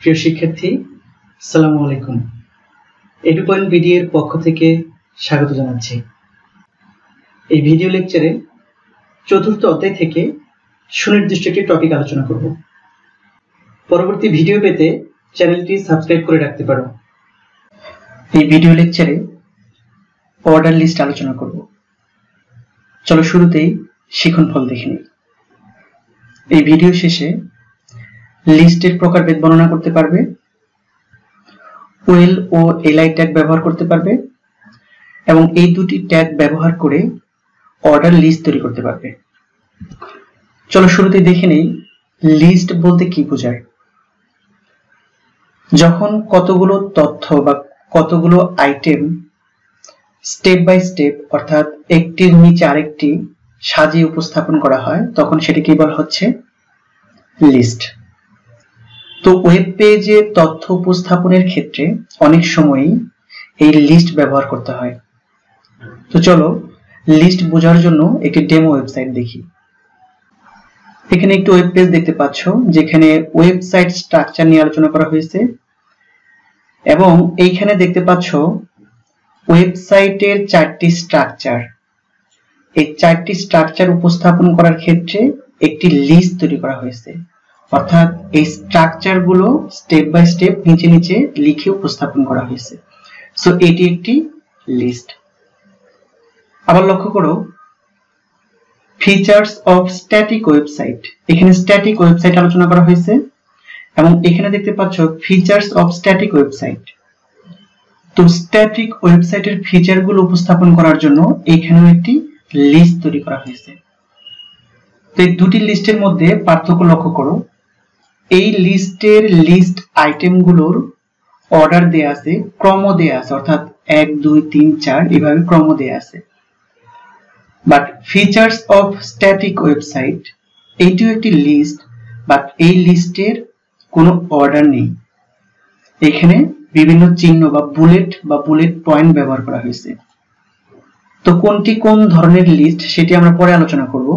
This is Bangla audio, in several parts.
প্রিয় শিক্ষার্থী, আসসালামু আলাইকুম। এডুপয়েন্ট বিডি এর পক্ষ থেকে স্বাগত জানাচ্ছি। এই ভিডিও লেকচারে চতুর্থ অধ্যায় থেকে সুনির্দিষ্ট একটি টপিক আলোচনা করব। পরবর্তী ভিডিও পেতে চ্যানেলটি সাবস্ক্রাইব করে রাখতে পারো। এই ভিডিও লেকচারে অর্ডার লিস্ট আলোচনা করব। চলো শুরুতেই শিক্ষণফল দেখে নিই। এই ভিডিও শেষে লিস্টের প্রকারভেদ বর্ণনা করতে পারবে, ওয়েল ও এলআই ট্যাগ ব্যবহার করতে পারবে এবং এই দুটি ট্যাগ ব্যবহার করে অর্ডার লিস্ট তৈরি করতে পারবে। চলো শুরুতেই দেখে নেই লিস্ট বলতে কি বোঝায়। যখন কতগুলো তথ্য বা কতগুলো আইটেম স্টেপ বাই স্টেপ অর্থাৎ একটির নিচে আরেকটি সাজিয়ে উপস্থাপন করা হয় তখন সেটাকে বলা হচ্ছে লিস্ট। তো ওয়েব পেজে তথ্য উপস্থাপনের ক্ষেত্রে অনেক সময়ই এই লিস্ট ব্যবহার করতে হয়। তো চলো লিস্ট বোঝার জন্য একটি ডেমো ওয়েবসাইট দেখি। এখানে একটি ওয়েব পেজ দেখতে পাচ্ছ যেখানে ওয়েবসাইট স্ট্রাকচার নিয়ে আলোচনা করা হয়েছে এবং এইখানে দেখতে পাচ্ছ ওয়েবসাইটের 4টি স্ট্রাকচার। এই 4টি স্ট্রাকচার উপস্থাপন করার ক্ষেত্রে একটি লিস্ট তৈরি করা হয়েছে, অর্থাৎ এই স্ট্রাকচার গুলো স্টেপ বাই স্টেপ নিচে নিচে লিখে উপস্থাপন করা হয়েছে। সো এটি একটি লিস্ট। আবার লক্ষ্য করো ফিচার্স অফ স্ট্যাটিক ওয়েবসাইট, এখানে স্ট্যাটিক ওয়েবসাইট আলোচনা করা হয়েছে এবং এখানে দেখতে পাচ্ছ ফিচার্স অফ স্ট্যাটিক ওয়েবসাইট। তো স্ট্যাটিক ওয়েবসাইটের ফিচার গুলো উপস্থাপন করার জন্য এখানেও একটি লিস্ট তৈরি করা হয়েছে। তো এই দুটি লিস্টের মধ্যে পার্থক্য লক্ষ্য করো। এই লিস্টের লিস্ট আইটেম গুলোর অর্ডার দেয়া আছে, ক্রম দেয়া আছে, অর্থাৎ 1 2 3 4 এভাবে ক্রম দেয়া আছে। But features of static website এইটিও একটি লিস্ট, বাট এই লিস্টের কোনো অর্ডার নেই। এখানে বিভিন্ন চিহ্ন বা বুলেট পয়েন্ট ব্যবহার করা হয়েছে। তো কোনটি কোন ধরনের লিস্ট সেটি আমরা পরে আলোচনা করব।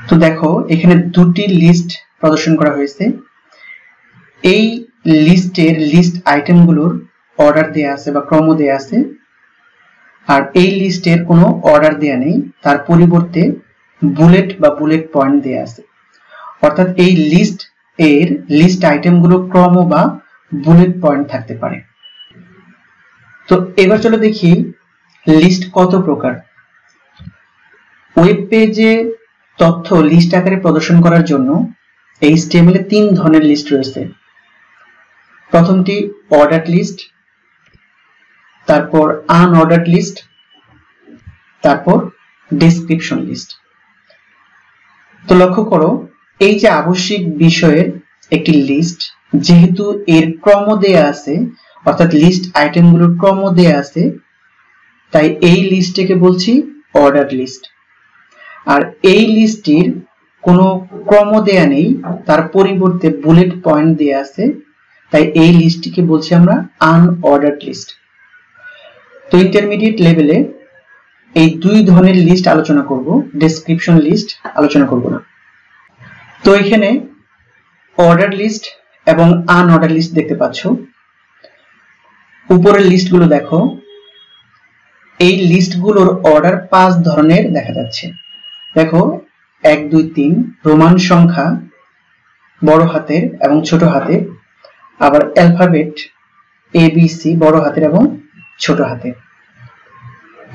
তো দেখো এখানে দুটি লিস্ট প্রদর্শন করা হয়েছে। এই লিস্টের লিস্ট আইটেমগুলোর অর্ডার দেয়া আছে বা ক্রম দেয়া আছে, আর এই লিস্টের কোনো অর্ডার দেয়া নেই, তার পরিবর্তে বুলেট পয়েন্ট দেয়া আছে। অর্থাৎ এই লিস্ট এর লিস্ট আইটেমগুলো ক্রম বা বুলেট পয়েন্ট থাকতে পারে। তো এবার চলো দেখি লিস্ট কত প্রকার। ওয়েব পেজে তথ্য লিস্ট আকারে প্রদর্শন করার জন্য HTML এ 3 ধরনের লিস্ট রয়েছে। প্রথমটি অর্ডারড লিস্ট, তারপর আনঅর্ডারড লিস্ট, তারপর ডেসক্রিপশন লিস্ট। তো লক্ষ্য করো এই যে আবশ্যিক বিষয়ের একটি লিস্ট, যেহেতু এর ক্রম দেয়া আছে অর্থাৎ লিস্ট আইটেমগুলোর ক্রম দেয়া আছে, তাই এই লিস্টটিকে বলছি অর্ডারড লিস্ট। আর এই লিস্টের কোনো ক্রম দেয়া নেই, তার পরিবর্তে বুলেট পয়েন্ট দেয়া আছে, তাই এই লিস্টটিকে বলছি আমরা আনঅর্ডারড লিস্ট। তো ইন্টারমিডিয়েট লেভেলে এই দুই ধরনের লিস্ট আলোচনা করব, ডেসক্রিপশন লিস্ট আলোচনা করব না। তো এখানে অর্ডার লিস্ট এবং আনঅর্ডার লিস্ট দেখতে পাচ্ছ। উপরের লিস্টগুলো দেখো, এই লিস্টগুলোর অর্ডার 5 ধরনের দেখা যাচ্ছে। দেখো 1 2 3 রোমান সংখ্যা বড় হাতের এবং ছোট হাতের, আবার অ্যালফাবেট ABC বড় হাতের এবং ছোট হাতের।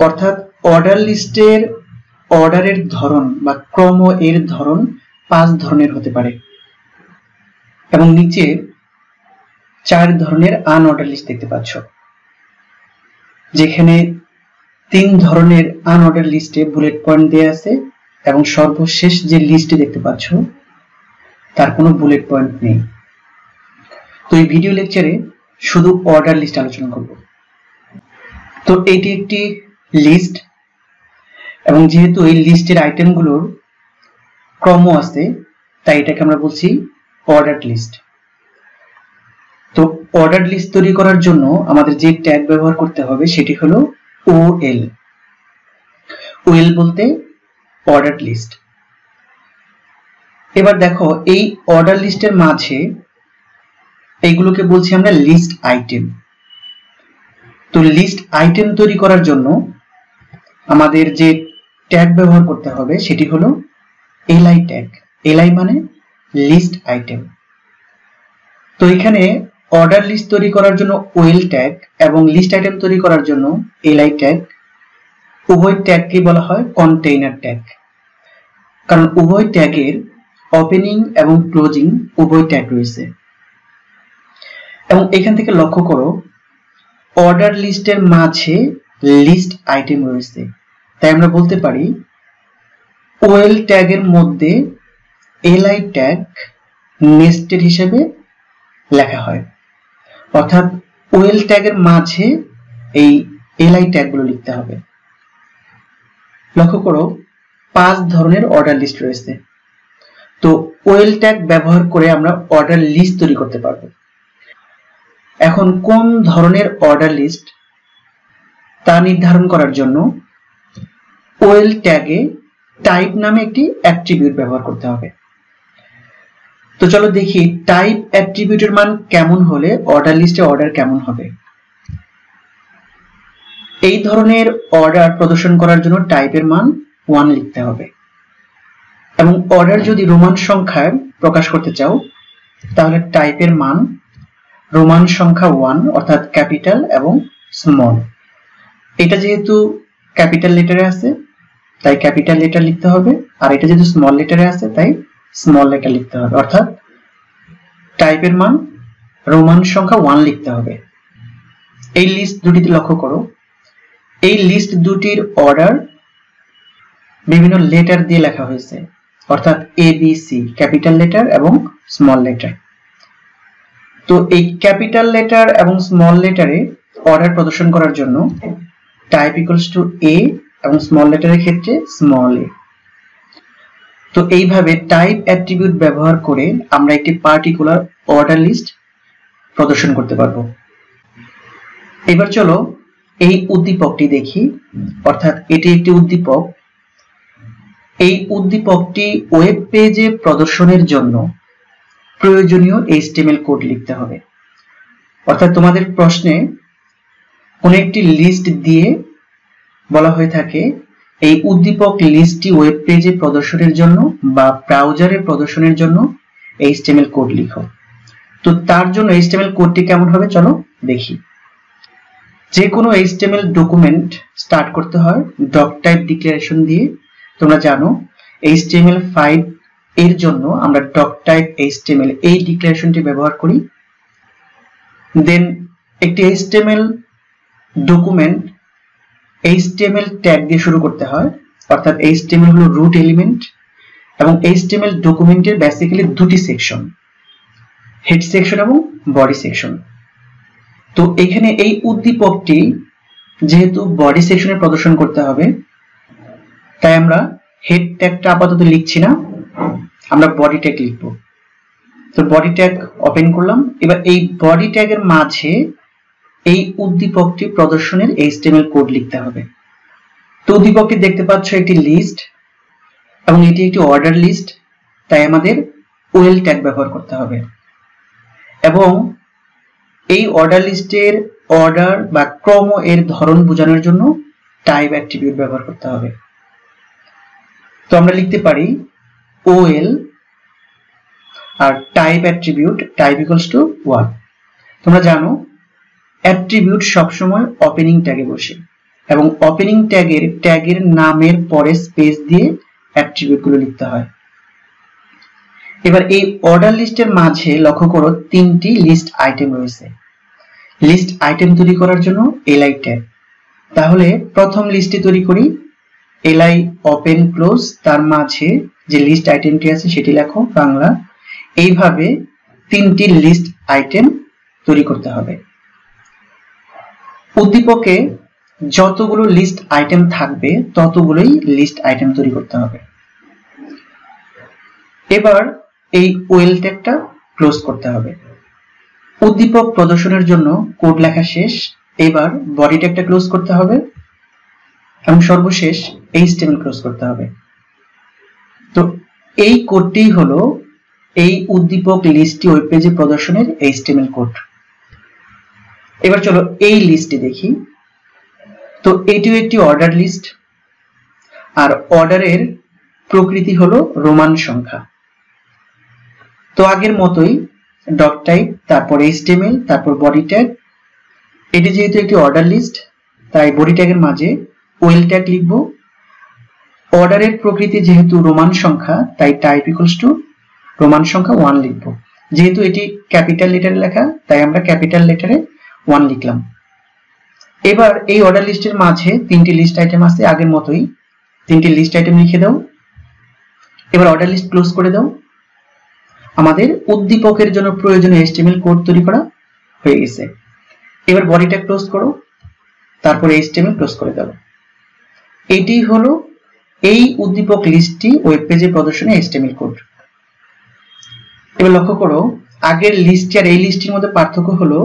অর্থাৎ অর্ডার লিস্টের অর্ডারের ধরন বা ক্রম এর ধরন 5 ধরনের হতে পারে এবং নিচে 4 ধরনের আনঅর্ডার লিস্ট দেখতে পাচ্ছ, যেখানে 3 ধরনের আনঅর্ডার লিস্টে বুলেট পয়েন্ট দেয়া আছে এবং সর্বশেষ যে লিস্টটি দেখতে পাচ্ছ তার কোনো বুলেট পয়েন্ট নেই। তো এই ভিডিও লেকচারে শুধু অর্ডার লিস্ট আলোচনা করব। তো এটি একটি লিস্ট এবং যেহেতু এই লিস্টের আইটেমগুলোর ক্রম আছে তাই এটাকে আমরা বলছি অর্ডারড লিস্ট। তো অর্ডারড লিস্ট তৈরি করার জন্য আমাদের যে ট্যাগ ব্যবহার করতে হবে সেটি হলো OL। OL বলতে অর্ডারড লিস্ট। এবার দেখো এই অর্ডার লিস্টের মাঝে এইগুলোকে বলছি আমরা লিস্ট আইটেম। তো লিস্ট আইটেম তৈরি করার জন্য আমাদের যে ট্যাগ ব্যবহার করতে হবে সেটি হলো li ট্যাগ। li মানে লিস্ট আইটেম। তো এখানে অর্ডার লিস্ট তৈরি করার জন্য ওএল ট্যাগ এবং লিস্ট আইটেম তৈরি করার জন্য li ট্যাগ, উভয় ট্যাগকে বলা হয় কন্টেইনার ট্যাগ, কারণ উভয় ট্যাগের ওপেনিং এবং ক্লোজিং উভয় ট্যাগ রয়েছে। এবং এখান থেকে লক্ষ্য করো অর্ডার লিস্টের মাঝে লিস্ট আইটেম রয়েছে, তাই আমরা বলতে পারি ওএল ট্যাগের মধ্যে li ট্যাগ নেস্টেড হিসেবে লেখা হয়, অর্থাৎ ওএল ট্যাগের মাঝে এই li ট্যাগগুলো লিখতে হবে। লক্ষ্য করো 5 ধরনের অর্ডার লিস্ট রয়েছে। তো ওএল ট্যাগ ব্যবহার করে আমরা অর্ডার লিস্ট তৈরি করতে পারবো। এখন কোন ধরনের অর্ডার লিস্ট তা নির্ধারণ করার জন্য ওএল ট্যাগে টাইপ নামে একটি অ্যাট্রিবিউট ব্যবহার করতে হবে। তো চলো দেখি টাইপ অ্যাট্রিবিউটের মান কেমন হলে অর্ডার লিস্টে অর্ডার কেমন হবে। এই ধরনের অর্ডার প্রদর্শন করার জন্য টাইপের মান 1 লিখতে হবে, এবং অর্ডার যদি রোমান সংখ্যায় প্রকাশ করতে চাও তাহলে টাইপের মান রোমান সংখ্যা 1 অর্থাৎ ক্যাপিটাল এবং স্মল। এটা যেহেতু ক্যাপিটাল লেটারে আছে তাই ক্যাপিটাল লেটার লিখতে হবে, আর এটা যেহেতু স্মল লেটারে আছে তাই স্মল লেটার লিখতে হবে, অর্থাৎ টাইপের মান রোমান সংখ্যা 1 লিখতে হবে। এই লিস্ট দুটিতে লক্ষ্য করো, এই লিস্ট দুটির অর্ডার বিভিন্ন লেটার দিয়ে লেখা হয়েছে, অর্থাৎ A B C capital letter এবং স্মল লেটার। তো এই ক্যাপিটাল লেটার এবং স্মল লেটারে অর্ডার প্রদর্শন করার জন্য টাইপ ইকুয়ালস টু এ এবং স্মল লেটারের ক্ষেত্রে স্মল এ। তো এইভাবে টাইপ অ্যাট্রিবিউট ব্যবহার করে আমরা একটি পার্টিকুলার অর্ডার লিস্ট প্রদর্শন করতে পারবো। এবার চলো এই উদ্দীপকটি দেখি, অর্থাৎ এটি একটি উদ্দীপক। এই উদ্দীপকটি ওয়েব পেজে প্রদর্শনের জন্য প্রয়োজনীয় HTML কোড লিখতে হবে। অর্থাৎ তোমাদের প্রশ্নে কোন একটি লিস্ট দিয়ে বলা হয়ে থাকে এই উদ্দীপক লিস্টটি ওয়েব পেজে প্রদর্শনের জন্য বা ব্রাউজারে প্রদর্শনের জন্য HTML কোড লিখো। তো তার জন্য HTML কোডটি কেমন হবে চলো দেখি। যে কোনো HTML ডকুমেন্ট স্টার্ট করতে হয় ডক টাইপ ডিক্লারেশন দিয়ে। তোমরা জানো HTML5 এর জন্য আমরা ডক টাইপ HTML এই ডিক্লারেশনটি ব্যবহার করি। দেন একটি HTML ডকুমেন্ট HTML ট্যাগ দিয়ে শুরু করতে হয়, অর্থাৎ HTML হলো রুট এলিমেন্ট, এবং HTML ডকুমেন্টের বেসিক্যালি দুটি সেকশন, হেড সেকশন এবং বডি সেকশন। তো এখানে এই উদ্দীপকটি যেহেতু বডি সেকশনে প্রদর্শন করতে হবে তাই আমরা হেড ট্যাগটা আপাতত লিখছি না, আমরা বডি ট্যাগ লিখব। তো বডি ট্যাগ ওপেন করলাম। এবার এই বডি ট্যাগের মাঝে এই উদ্দীপকটি প্রদর্শনের HTML কোড লিখতে হবে। তো উদ্দীপকটি দেখতে পাচ্ছ একটি লিস্ট এবং এটি একটি অর্ডার লিস্ট, তাই আমাদের ওএল ট্যাগ ব্যবহার করতে হবে, এবং এই অর্ডার লিস্টের অর্ডার বা ক্রম এর ধরন বোঝানোর জন্য টাইপ অ্যাট্রিবিউট ব্যবহার করতে হবে। তো আমরা লিখতে পারি OL আর type attribute type equals to 1। তোমরা জানো অ্যাট্রিবিউট সবসময় ওপেনিং ট্যাগে বসে, এবং ওপেনিং ট্যাগের নামের পরে স্পেস দিয়ে অ্যাট্রিবিউটগুলো লিখতে হয়। এবার এই অর্ডার লিস্টের মাঝে লক্ষ্য করো 3টি লিস্ট আইটেম রয়েছে। লিস্ট আইটেম তৈরি করার জন্য li ট্যাগ। তাহলে প্রথম লিস্টটি তৈরি করি, li ওপেন ক্লোজ, তার মাঝে যে লিস্ট আইটেমটি আছে সেটি লেখো বাংলা। এইভাবে 3টি লিস্ট আইটেম তৈরি করতে হবে। উদ্দীপকে যতগুলো লিস্ট আইটেম থাকবে ততগুলোই লিস্ট আইটেম তৈরি করতে হবে। এবার এই ওএল ট্যাগটা ক্লোজ করতে হবে। উদ্দীপক প্রদর্শনের জন্য কোড লেখা শেষ। এবার বডি ট্যাগটা ক্লোজ করতে হবে এবং সর্বশেষ HTML ক্লোজ করতে হবে। তো এই কোডটি হলো এই উদ্দীপক লিস্টটি ওয়েব পেজে প্রদর্শনের HTML কোড। এবার চলো এই লিস্টটি দেখি। তো এটিও একটি অর্ডার লিস্ট, আর অর্ডারের প্রকৃতি হলো রোমান সংখ্যা। তো আগের মতোই ডক টাইপ, তারপর HTML, তারপর বডি ট্যাগ। এটি যেহেতু একটি অর্ডার লিস্ট তাই বডি ট্যাগের মাঝে ওয়েল ট্যাগ লিখব। অর্ডারের প্রকৃতি যেহেতু রোমান সংখ্যা তাই টাইপ ইকুয়ালস টু রোমান সংখ্যা 1 লিখব। যেহেতু এটি ক্যাপিটাল লেটারে লেখা তাই আমরা ক্যাপিটাল লেটারে 1 লিখলাম। এবার এই অর্ডার লিস্টের মাঝে তিনটি লিস্ট আইটেম আছে, আগের মতোই তিনটি লিস্ট আইটেম লিখে দাও। এবার অর্ডার লিস্ট ক্লোজ করে দাও। আমাদের উদ্দীপকের জন্য প্রয়োজনীয় HTML কোড তৈরি করা হয়ে গেছে। এবার বডি ট্যাগ ক্লোজ করো, তারপর HTML ক্লোজ করে দাও। এটি হলো এই উদ্দীপক লিস্টটি ওয়েব পেজে প্রদর্শনে HTML কোড। এবার লক্ষ্য করো আগের লিস্ট আর এই লিস্টের মধ্যে পার্থক্য হলো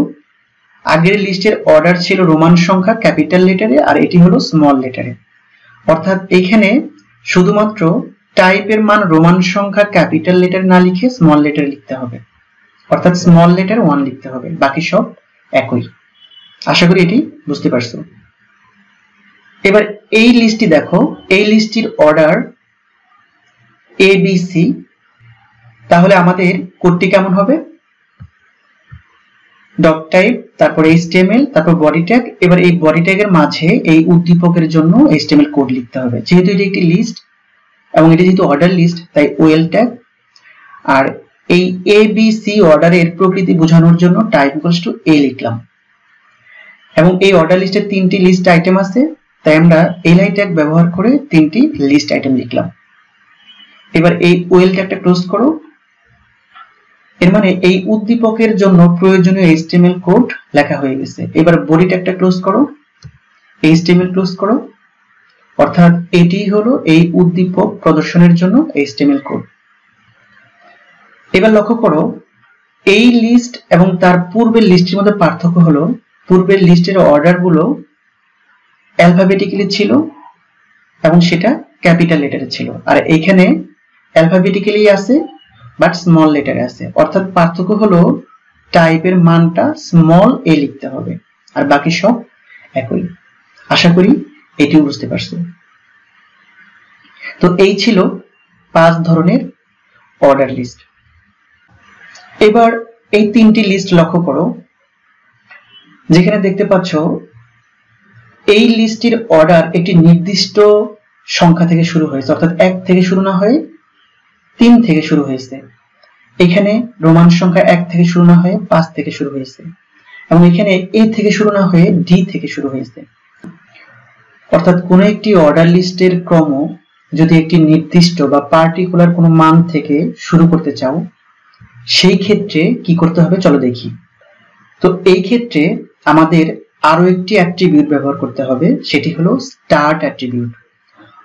আগের লিস্টের অর্ডার ছিল রোমান সংখ্যা ক্যাপিটাল লেটারে, আর এটি হলো স্মল লেটারে। অর্থাৎ এখানে শুধুমাত্র টাইপের মান রোমান সংখ্যা ক্যাপিটাল লেটার না লিখে স্মল লেটারে লিখতে হবে, অর্থাৎ স্মল লেটার 1 লিখতে হবে, বাকি সব একই। আশা করি এটি বুঝতে পারছো। এবার এই লিস্টটি দেখো, এই লিস্টটির অর্ডার ABC। তাহলে আমাদের কোডটি কেমন হবে? ডক টাইপ, তারপর HTML, তারপর বডি ট্যাগ। এবার এই বডি ট্যাগের মাঝে এই উদ্দীপকের জন্য HTML কোড লিখতে হবে। যেহেতু এটি একটি লিস্ট এবং এটি যেহেতু অর্ডার লিস্ট তাই ওয়েল ট্যাগ। আর এই ABC অর্ডারের প্রকৃতি বোঝানোর জন্য টাইপ ইকুয়ালস টু A লিখলাম। এবং এই অর্ডার লিস্টের তিনটি লিস্ট আইটেম আছে তাই আমরা li ট্যাগ ব্যবহার করে তিনটি লিস্ট আইটেম লিখলাম। এবার এই ওয়েল ট্যাগটা ক্লোজ করো। এর মানে এই উদ্দীপকের জন্য প্রয়োজনীয় HTML কোড লেখা হয়ে গেছে। এবার বডি ট্যাগটা ক্লোজ করো, HTML ক্লোজ করো। অর্থাৎ এটি হলো এই উদ্দীপক প্রদর্শনের জন্য HTML কোড। এবার লক্ষ্য করো এই লিস্ট এবং তার পূর্বের লিস্টের মধ্যে পার্থক্য হলো পূর্বের লিস্টের অর্ডারগুলো অ্যালফাবেটিক্যালি ছিল এবং সেটা ক্যাপিটাল লেটারে ছিল, আর এখানে অ্যালফাবেটিক্যালি আছে বাট স্মল লেটারে আছে। অর্থাৎ পার্থক্য হলো টাইপের মানটা স্মল a লিখতে হবে আর বাকি সব একই। আশা করি এটিও বুঝতে পারছো। তো এই ছিল 5 ধরনের অর্ডার লিস্ট। এবার এই তিনটি লিস্ট লক্ষ্য করো, যেখানে দেখতে পাচ্ছ এই লিস্টের অর্ডার একটি নির্দিষ্ট সংখ্যা থেকে শুরু হয়েছে, অর্থাৎ 1 থেকে শুরু না হয়ে 3 থেকে শুরু হয়েছে। এখানে রোমান সংখ্যা 1 থেকে শুরু না হয়ে 5 থেকে শুরু হয়েছে, এবং এখানে A থেকে শুরু না হয়ে D থেকে শুরু হয়েছে। অর্থাৎ কোন একটি অর্ডার লিস্টের ক্রম যদি একটি নির্দিষ্ট বা পার্টিকুলার কোনো মান থেকে শুরু করতে চাও সেই ক্ষেত্রে কি করতে হবে চলো দেখি। তো এই ক্ষেত্রে আমাদের আরো একটি অ্যাট্রিবিউট ব্যবহার করতে হবে, সেটি হলো স্টার্ট অ্যাট্রিবিউট।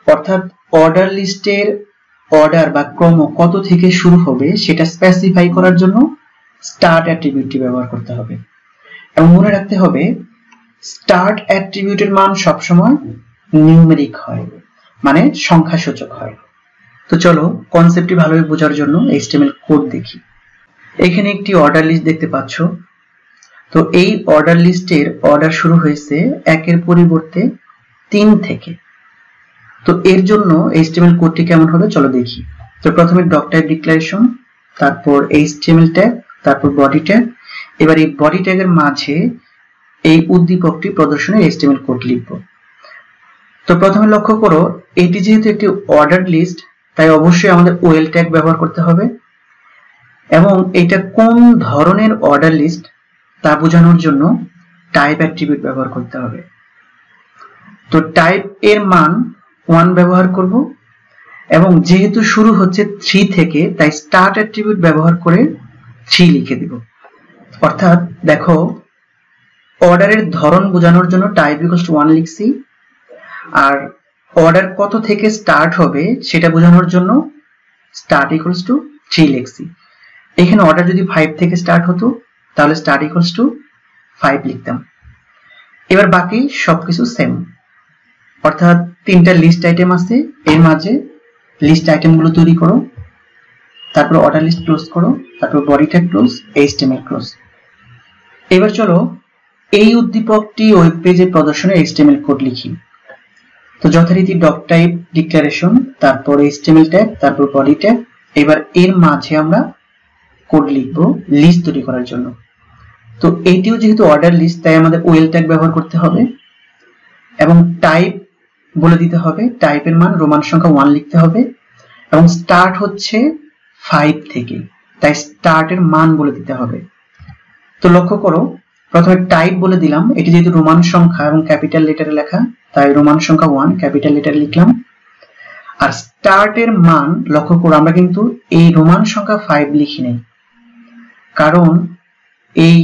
অর্থাৎ অর্ডার লিস্টের অর্ডার বা ক্রম কত থেকে শুরু হবে সেটা স্পেসিফাই করার জন্য স্টার্ট অ্যাট্রিবিউটটি ব্যবহার করতে হবে। এবং মনে রাখতে হবে স্টার্ট অ্যাট্রিবিউটের মান সবসময় নিউমেরিক হয়, মানে সংখ্যাসূচক হয়। তো চলো কনসেপ্টটি ভালোভাবে বোঝার জন্য HTML কোড দেখি। এখানে একটি অর্ডার লিস্ট দেখতে পাচ্ছ। তো এই অর্ডার লিস্টের অর্ডার শুরু হয়েছে 1 এর পরিবর্তে 3 থেকে। তো এর জন্য HTML কোডটি কেমন হবে চলো দেখি। তো প্রথমে ডক টাইপ ডিক্লারেশন, তারপর HTML ট্যাগ, তারপর বডি ট্যাগ। এবার এই বডি ট্যাগের মাঝে এই উদ্দীপকটি প্রদর্শনের HTML কোড লিখব। তো প্রথমে লক্ষ্য করো এটি যেহেতু একটি অর্ডার লিস্ট তাই অবশ্যই আমাদের ওয়েল ট্যাগ ব্যবহার করতে হবে, এবং এটা কোন ধরনের অর্ডার লিস্ট তা বোঝানোর জন্য টাইপ অ্যাট্রিবিউট ব্যবহার করতে হবে। তো টাইপ এর মান 1 ব্যবহার করব, এবং যেহেতু শুরু হচ্ছে 3 থেকে তাই স্টার্ট অ্যাট্রিবিউট ব্যবহার করে 3 লিখে দিব। অর্থাৎ দেখো অর্ডারের ধরন বোঝানোর জন্য টাইপ ইকুয়ালস টু 1 লিখছি, আর অর্ডার কত থেকে স্টার্ট হবে সেটা বোঝানোর জন্য স্টার্ট ইকুয়ালস টু 3 লিখছি। এখানে অর্ডার যদি 5 থেকে স্টার্ট হতো তাহলে স্টার্ট ইকুয়ালস টু 5 লিখতাম। এবার বাকি সবকিছু সেম, অর্থাৎ 3টা লিস্ট আইটেম আছে, এর মাঝে লিস্ট আইটেমগুলো তৈরি করো। তারপর অর্ডার লিস্ট ক্লোজ করো, তারপর body tag close, HTML close. এবার চলো এই উদ্দীপকটি ওয়েব পেজে প্রদর্শনের HTML কোড লিখি। তো যথারীতি ডক টাইপ ডিক্লারেশন, তারপর HTML ট্যাগ, তারপর বডি ট্যাগ। এবার এর মাঝে আমরা কোড লিখব লিস্ট তৈরি করার জন্য। তো এইটিও যেহেতু অর্ডার লিস্ট, তাই আমাদের ওয়েল ট্যাগ ব্যবহার করতে হবে এবং টাইপ বলে দিতে হবে। টাইপের মান রোমান সংখ্যা 1 লিখতে হবে এবং স্টার্ট হচ্ছে 5 থেকে, তাই স্টার্টের মান বলে দিতে হবে। তো লক্ষ্য করো, প্রথমে টাইপ বলে দিলাম, এটি যেহেতু রোমান সংখ্যা এবং ক্যাপিটাল লেটারে লেখা, তাই রোমান সংখ্যা 1 ক্যাপিটাল লেটারে লিখলাম। আর স্টার্টের মান লক্ষ্য করো, আমরা কিন্তু এই রোমান সংখ্যা 5 লিখি নাই, কারণ এই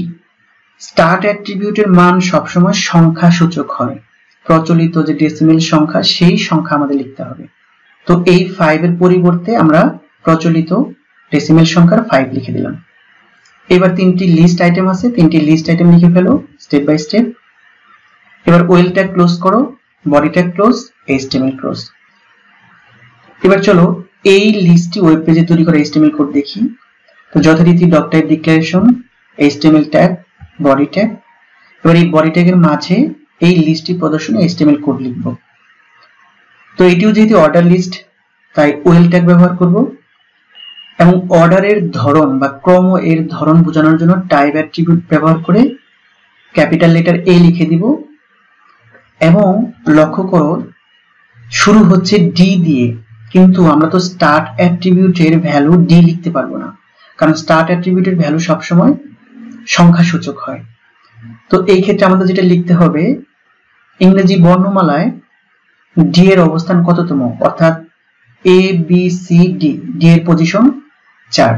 স্টার্ট অ্যাট্রিবিউটের মান সবসময় সংখ্যা সূচক হয়। প্রচলিত যে ডেসিমেল সংখ্যা, সেই সংখ্যা আমাদের লিখতে হবে। তো এই 5 এর পরিবর্তে আমরা প্রচলিত ডেসিমেল সংখ্যার 5 লিখে দিলাম। এবার 3টি লিস্ট আইটেম আছে, 3টি লিস্ট আইটেম লিখে ফেলো স্টেপ বাই স্টেপ। এবার ওয়েল ট্যাগ ক্লোজ করো, body tag close, HTML close. এবার চলো এই লিস্টটি ওয়েব পেজে তৈরি করা HTML কোড দেখি। তো যথারীতি doc type declaration, HTML tag, body tag. এবার এই বডি ট্যাগের মাঝে এই লিস্টটি প্রদর্শনে HTML কোড লিখব। তো এটিও যেহেতু অর্ডার লিস্ট, তাই ওয়েল ট্যাগ ব্যবহার করব এবং অর্ডারের ধরন বা ক্রম এর ধরন বোঝানোর জন্য টাইপ অ্যাট্রিবিউট ব্যবহার করে ক্যাপিটাল লেটার A লিখে দিব এবং লক্ষ্য করো শুরু হচ্ছে D দিয়ে, কিন্তু আমরা তো স্টার্ট অ্যাট্রিবিউটের ভ্যালু D লিখতে পারবো না, কারণ স্টার্ট অ্যাট্রিবিউটের ভ্যালু সবসময় সংখ্যা সূচক হয়। তো এই ক্ষেত্রে আমাদের যেটা লিখতে হবে, ইংরেজি বর্ণমালায় D এর অবস্থান কততম, অর্থাৎ A B C D, D এর পজিশন 4।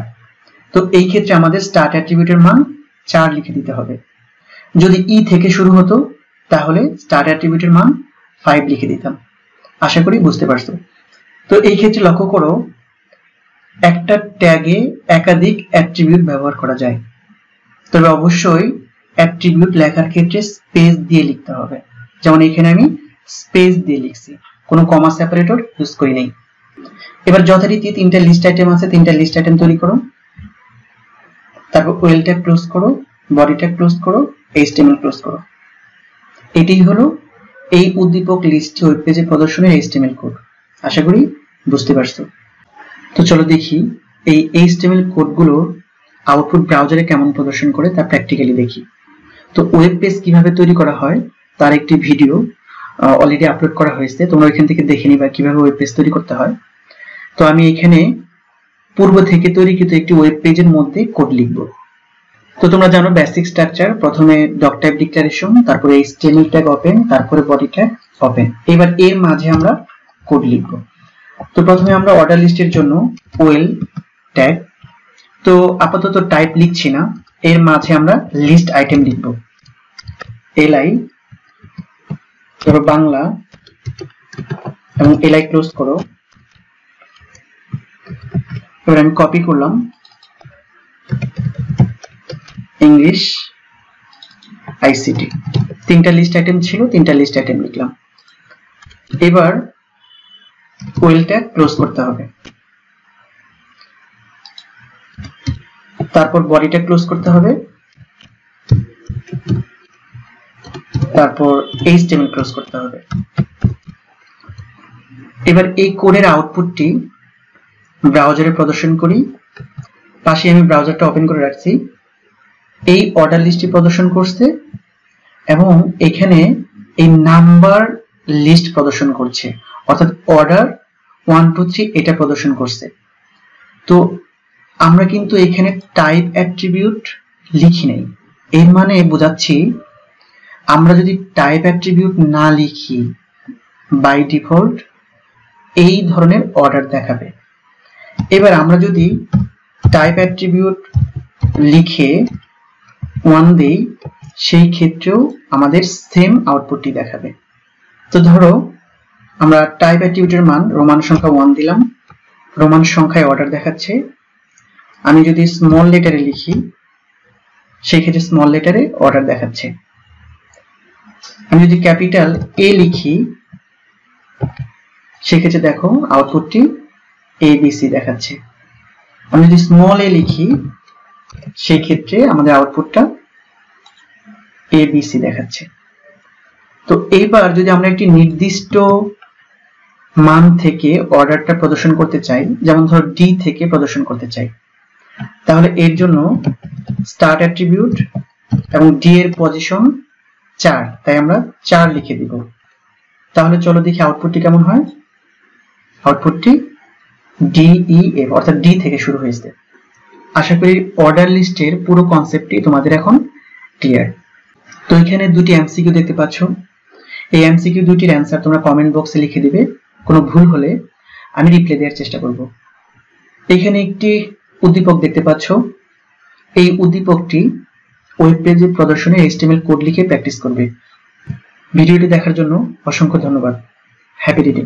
তো এই ক্ষেত্রে আমাদের স্টার্ট অ্যাট্রিবিউটের মান 4 লিখে দিতে হবে। যদি E থেকে শুরু হতো তাহলে স্টার্ট অ্যাট্রিবিউটের মান 5 লিখে দিতাম। আশা করি বুঝতে পারছো। তো এই ক্ষেত্রে লক্ষ্য করো, একটা ট্যাগে একাধিক অ্যাট্রিবিউট ব্যবহার করা যায়, তবে অবশ্যই অ্যাট্রিবিউট লেখার ক্ষেত্রে স্পেস দিয়ে লিখতে হবে। যেমন এখানে আমি স্পেস দিয়ে লিখছি, কোনো কমা সেপারেটর ইউজ করি নাই। এবার যথারীতি 3টা লিস্ট আইটেম আছে, 3টা লিস্ট আইটেম তৈরি করো, তারপর ওয়েল ট্যাগ ক্লোজ করো, বডি ট্যাগ ক্লোজ করো, HTML ক্লোজ করো। এটাই হলো এই উদ্দীপক লিস্টটি ওয়েব পেজে প্রদর্শনের HTML কোড। আশা করি বুঝতে পারছো। তো চলো দেখি এই HTML কোডগুলো আউটপুট ব্রাউজারে কেমন প্রদর্শন করে তা প্র্যাকটিক্যালি দেখি। তো ওয়েব পেজ কিভাবে তৈরি করা হয় তার একটি ভিডিও অলরেডি আপলোড করা হয়েছে, তোমরা ওইখান থেকে দেখে নিবা কিভাবে ওয়েব পেজ তৈরি করতে হয়। তো আমি এখানে পূর্ব থেকে তৈরিকৃত একটি ওয়েব পেজের মধ্যে কোড লিখব। তো তোমরা জানো বেসিক স্ট্রাকচার, প্রথমে ডক টাইপ ডিক্লারেশন, তারপরে HTML ট্যাগ ওপেন, তারপরে বডি ট্যাগ ওপেন। এবার এর মাঝে আমরা কোড লিখব। তো প্রথমে আমরা অর্ডার লিস্টের জন্য ওয়েল ট্যাগ, তো আপাতত টাইপ লিখছি না, এর মাঝে আমরা লিস্ট আইটেম লিখব, li, তারপর বাংলা এবং li ক্লোজ করো। এবার আমি কপি করলাম ইংলিশ ICT, 3টা লিস্ট আইটেম ছিল, 3টা লিস্ট আইটেম লিখলাম। এবার ওয়েল ট্যাগ ক্লোজ করতে হবে, তারপর বডি ট্যাগ ক্লোজ করতে হবে, তারপর HTML ক্লোজ করতে হবে। এবার এই কোডের আউটপুটটি ব্রাউজারে প্রদর্শন করি। পাশে আমি ব্রাউজারটা ওপেন করে রাখছি। এই অর্ডার লিস্টটি প্রদর্শন করছে এবং এখানে এই নাম্বার লিস্ট প্রদর্শন করছে, অর্থাৎ অর্ডার 1 2 3 এটা প্রদর্শন করছে। তো আমরা কিন্তু এখানে টাইপ অ্যাট্রিবিউট লিখি নাই, এর মানে বোঝাচ্ছি আমরা যদি টাইপ অ্যাট্রিবিউট না লিখি বাই ডিফল্ট এই ধরনের অর্ডার দেখাবে। এবার আমরা যদি টাইপ অ্যাট্রিবিউট লিখে 1 দেই, সেই ক্ষেত্রেও আমাদের সেম আউটপুটটি দেখাবে। তো ধরো আমরা টাইপ অ্যাট্রিবিউটের মান রোমান সংখ্যা 1 দিলাম, রোমান সংখ্যায় অর্ডার দেখাচ্ছে। আমি যদি স্মল লেটারে লিখি সেই ক্ষেত্রে স্মল লেটারে অর্ডার দেখাচ্ছে। আমি যদি ক্যাপিটাল A লিখি সেক্ষেত্রে দেখো আউটপুটটি ABC দেখাচ্ছে। আমি যদি স্মল এ লিখি সেই ক্ষেত্রে আমাদের আউটপুটটা ABC দেখাচ্ছে। তো এইবার যদি আমরা একটি নির্দিষ্ট মান থেকে অর্ডারটা প্রদর্শন করতে চাই, যেমন ধর D থেকে প্রদর্শন করতে চাই, তাহলে এর জন্য স্টার্ট অ্যাট্রিবিউট এবং D এর পজিশন 4, তাই আমরা 4 লিখে দিব। তাহলে চলো দেখি আউটপুটটি কেমন হয়। আউটপুটটি DEF অর্থাৎ D থেকে শুরু হয়েছে। আশা করি অর্ডার লিস্টের পুরো কনসেপ্টটি তোমাদের এখন ক্লিয়ার। তো এখানে দুটি এমসিকিউ দেখতে পাচ্ছ। এই এমসিকিউ দুটির অ্যান্সার তোমরা কমেন্ট বক্সে লিখে দিবে। কোনো ভুল হলে আমি রিপ্লাই দেওয়ার চেষ্টা করব। এখানে একটি উদ্দীপক দেখতে পাচ্ছ। এই উদ্দীপকটি ওয়েব পেজে প্রদর্শনে HTML কোড লিখে প্র্যাকটিস করবে। ভিডিওটি দেখার জন্য অসংখ্য ধন্যবাদ। Happy reading.